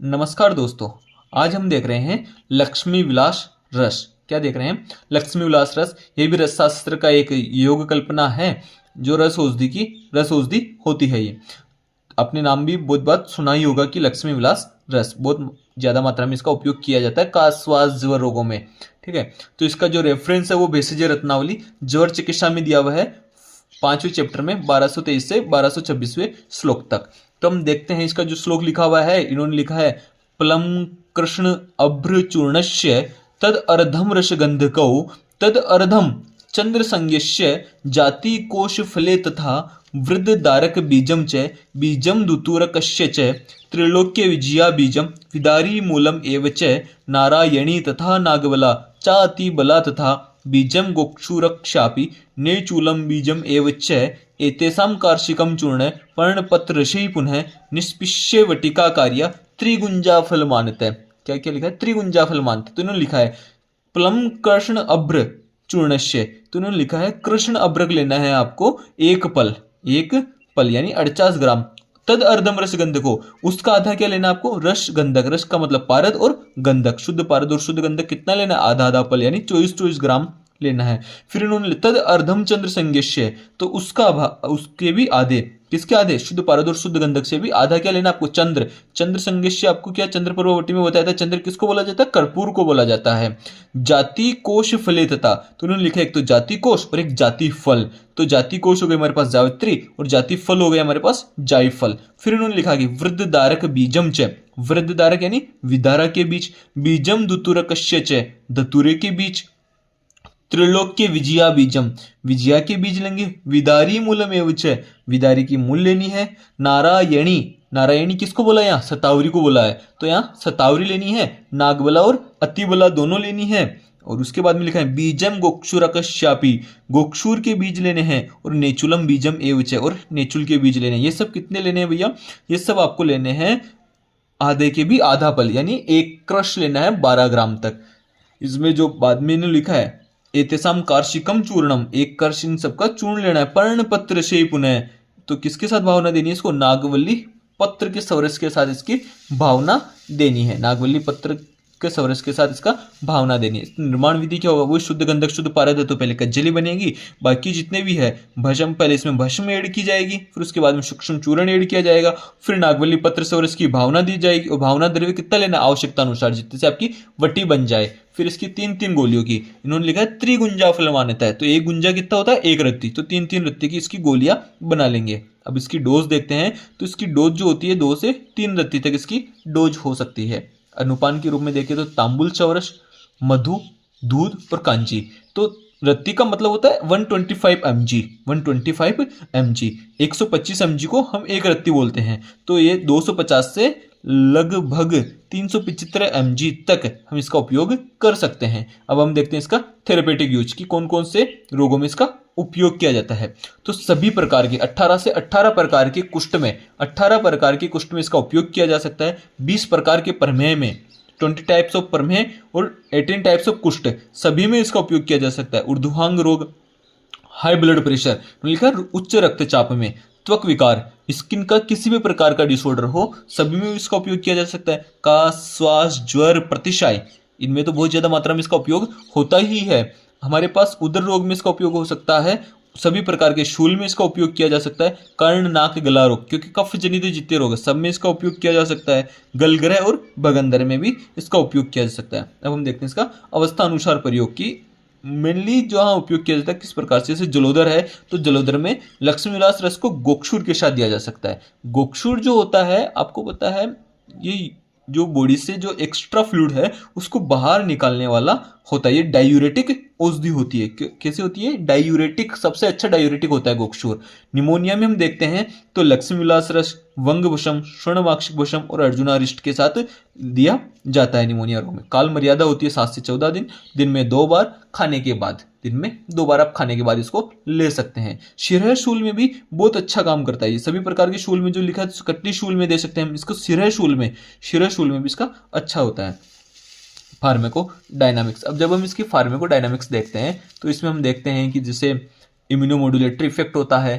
नमस्कार दोस्तों। आज हम देख रहे हैं लक्ष्मी विलास रस। क्या देख रहे हैं? लक्ष्मी विलास रस। यह भी रसशास्त्र का एक योग कल्पना है जो रस औषधि होती है। ये अपने नाम भी बहुत बात सुना ही होगा कि लक्ष्मी विलास रस बहुत ज्यादा मात्रा में इसका उपयोग किया जाता है काश श्वास ज्वर रोगों में। ठीक है, तो इसका जो रेफरेंस है वो भेषज रत्नावली ज्वर चिकित्सा में दिया हुआ है 5वें चैप्टर में 1223 से 1226वें श्लोक तक। तो हम देखते हैं इसका जो श्लोक लिखा हुआ है। इन्होंने लिखा है प्लम कृष्ण अभ्र चूर्णस्य तद अर्धम रसगंधकौ तद अर्धम चंद्र संज्ञस्य जाति कोश फले तथा वृद्ध दारक बीजम च बीजम दुतूरकस्य च त्रिलोक्य विजया बीजम विदारी मूलम एव च नारायणी तथा नागबला चाति बला तथा बीजम गोक्षुरक्षापि नेचूलम बीजम एव च एतेषां कार्षिकं चूर्ण पर्णपत्ररसै पुनः निष्पिष्य वटिका कार्य त्रिगुंजा फल मानते। क्या क्या लिखा है? त्रिगुंजा फल मानते। तो इन्होंने लिखा है प्लम कृष्ण अभ्र चूर्णस्य। तो इन्होंने लिखा है कृष्ण अभ्रक लेना है आपको एक पल यानी 48 ग्राम। तद अर्धम रस गंधक को उसका आधा क्या लेना आपको? रस गंधक। रस का मतलब पारद और गंधक, शुद्ध पारद और शुद्ध गंधक कितना लेना है? आधा आधा पल यानी 24 ग्राम लेना है। फिर इन्होंने तद अर्धम चंद्र संज्ञस्य, तो उसके भी आधे। किसके आधे? शुद्ध पारद और शुद्ध गंधक से भी आधा क्या लेना आपको? चंद्र संज्ञस्य आपको क्या चंद्र पर्ववटी में बताया था? चंद्र किसको बोला जाता है? कर्पूर को बोला जाता है। जाति कोश फले तथा, तो उन्होंने लिखा एक तो जाति कोश और एक जाति फल। तो जाति कोश हो गए हमारे पास जावित्री और जाति फल हो गए हमारे पास जायफल। फिर उन्होंने लिखा कि वृद्ध दारक बीजम च, वृद्ध दारक यानी विदारा के बीज, बीजम दुतुरकस्य च धतुरे के बीज, त्रिलोक्य विजया बीजम विजया के बीज लेंगे, विदारी मूलम एवं च विदारी की मूल लेनी है, नारायणी नारायणी किसको बोला? यहाँ सतावरी को बोला है, तो यहाँ सतावरी लेनी है, नागबला और अतिबला दोनों लेनी है। और उसके बाद में लिखा है बीजम गोक्षुरकश्यापी, गोक्षुर के बीज लेने हैं, और नेचुलम बीजम एवं च और नेचुल के बीज लेने हैं। ये सब कितने लेने हैं भैया? ये सब आपको लेने हैं आधे के भी आधा पल यानी एक क्रश लेना है 12 ग्राम तक। इसमें जो बाद में इन्होंने लिखा है एतेषां कार्षिकम चूर्णम, एक कर्ष इन सबका चूर्ण लेना है। पर्णपत्र से पुनः, तो किसके साथ भावना देनी है इसको? नागवल्ली पत्र के सवरस के साथ इसकी भावना देनी है। नागवल्ली पत्र के सवरस के साथ इसका भावना देनी है। निर्माण विधि क्या होगा? वो शुद्ध गंधक शुद्ध पारद है, तो पहले कज्जली बनेगी, बाकी जितने भी है भस्म, पहले इसमें भस्म ऐड की जाएगी, फिर उसके बाद में सूक्ष्म चूर्ण ऐड किया जाएगा, फिर नागवल्ली पत्र सवरस की भावना दी जाएगी। और भावना द्रव्य कितना लेना? आवश्यकता अनुसार, जितने से आपकी वटी बन जाए। फिर इसकी 3 गोलियों की इन्होंने लिखा है त्रिगुंजा फल मान्यता है। तो एक गुंजा कितना होता है? एक रत्ती, तो 3 रत्ती की इसकी गोलियां बना लेंगे। अब इसकी डोज देखते हैं, तो इसकी डोज जो होती है 2 से 3 रत्ती तक इसकी डोज हो सकती है। अनुपान के रूप में देखें तो तांबुल चौरस, मधु, दूध और कांची। तो रत्ती का मतलब होता है 125 mg, 125 mg, 125 mg को हम एक रत्ती बोलते हैं। तो ये 250 से लगभग 375 mg तक हम इसका उपयोग कर सकते हैं। अब हम देखते हैं इसका थेरेपेटिक यूज की कौन कौन से रोगों में इसका उपयोग किया जाता है। तो सभी प्रकार के 18 से 18 प्रकार के कुष्ठ में, 18 प्रकार के कुष्ठ में इसका उपयोग किया जा सकता है। 20 प्रकार के प्रमेह में, 20 टाइप्स ऑफ प्रमेह और 18 टाइप्स ऑफ कुष्ठ, सभी में इसका उपयोग किया जा सकता है। ऊर्ध्वांग रोग, हाई ब्लड प्रेशर, लिखा है उच्च रक्तचाप में, त्वक विकार, स्किन का किसी भी प्रकार का डिसऑर्डर हो, सभी में इसका उपयोग किया जा सकता है। काश, श्वास, ज्वर, प्रतिशाय, इनमें तो बहुत ज्यादा मात्रा में इसका उपयोग होता ही है। हमारे पास उदर रोग में इसका उपयोग हो सकता है। सभी प्रकार के शूल में इसका उपयोग किया जा सकता है। कर्ण, नाक, गला रोग, क्योंकि कफ जनित जितने रोग है सब में इसका उपयोग किया जा सकता है। गलग्रह और भगंदर में भी इसका उपयोग किया जा सकता है। अब हम देखते हैं इसका अवस्था अनुसार प्रयोग की मेनली जहाँ उपयोग किया जाता है किस प्रकार से। जैसे जलोदर है, तो जलोदर में लक्ष्मी विलास रस को गोक्षुर के साथ दिया जा सकता है। गोक्षुर जो होता है आपको पता है, ये जो बॉडी से जो एक्स्ट्रा फ्लूइड है उसको बाहर निकालने वाला होता है। ये डायूरेटिक औषधि होती है। कैसे होती है? डायूरेटिक, सबसे अच्छा डायूरेटिक होता है गोक्षुर। निमोनिया में हम देखते हैं तो लक्ष्मी विलास रस, वंग भस्म, स्वर्णवाक्षिक भस्म और अर्जुनारिष्ट के साथ दिया जाता है निमोनिया रोग में। काल मर्यादा होती है 7 से 14 दिन, दिन में 2 बार, खाने के बाद, दिन में 2 बार आप खाने के बाद इसको ले सकते हैं। शिरह शूल में भी बहुत अच्छा काम करता है। ये सभी प्रकार के शूल में जो लिखा है, कटनी शूल में दे सकते हैं हम इसको, शिरह शूल में भी इसका अच्छा होता है। फार्मेको डायनामिक्स, अब जब हम इसकी फार्मेको डायनामिक्स देखते हैं तो इसमें हम देखते हैं कि जैसे इम्यूनोमोडुलेटरी इफेक्ट होता है,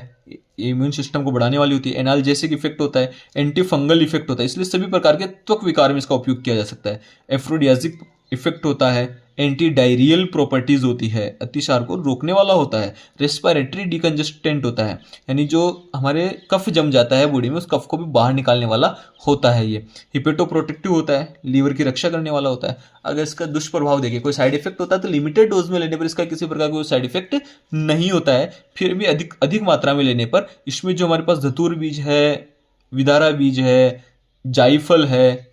इम्यून सिस्टम को बढ़ाने वाली होती है, एनाल्जेसिक इफेक्ट होता है, एंटी फंगल इफेक्ट होता है, इसलिए सभी प्रकार के त्वक विकार में इसका उपयोग किया जा सकता है। एफ्रोडियाजिक इफेक्ट होता है, एंटी डायरियल प्रॉपर्टीज होती है, अतिसार को रोकने वाला होता है, रेस्पिरेटरी डिकंजेस्टेंट होता है, यानी जो हमारे कफ जम जाता है बॉडी में उस कफ को भी बाहर निकालने वाला होता है। ये हिपेटोप्रोटेक्टिव होता है, लीवर की रक्षा करने वाला होता है। अगर इसका दुष्प्रभाव देखिए, कोई साइड इफेक्ट होता है तो लिमिटेड डोज में लेने पर इसका किसी प्रकार का कोई साइड इफेक्ट नहीं होता है। फिर भी अधिक अधिक मात्रा में लेने पर इसमें जो हमारे पास धतूर बीज है, विदारा बीज है, जायफल है,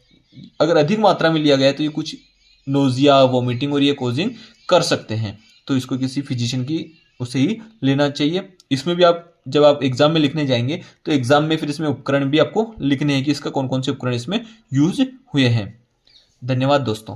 अगर अधिक मात्रा में लिया गया है तो ये कुछ नोजिया, वोमिटिंग और ये कोजिंग कर सकते हैं। तो इसको किसी फिजिशियन की उसे ही लेना चाहिए। इसमें भी आप जब आप एग्जाम में लिखने जाएंगे तो एग्जाम में फिर इसमें उपकरण भी आपको लिखने हैं कि इसका कौन कौन से उपकरण इसमें यूज हुए हैं। धन्यवाद दोस्तों।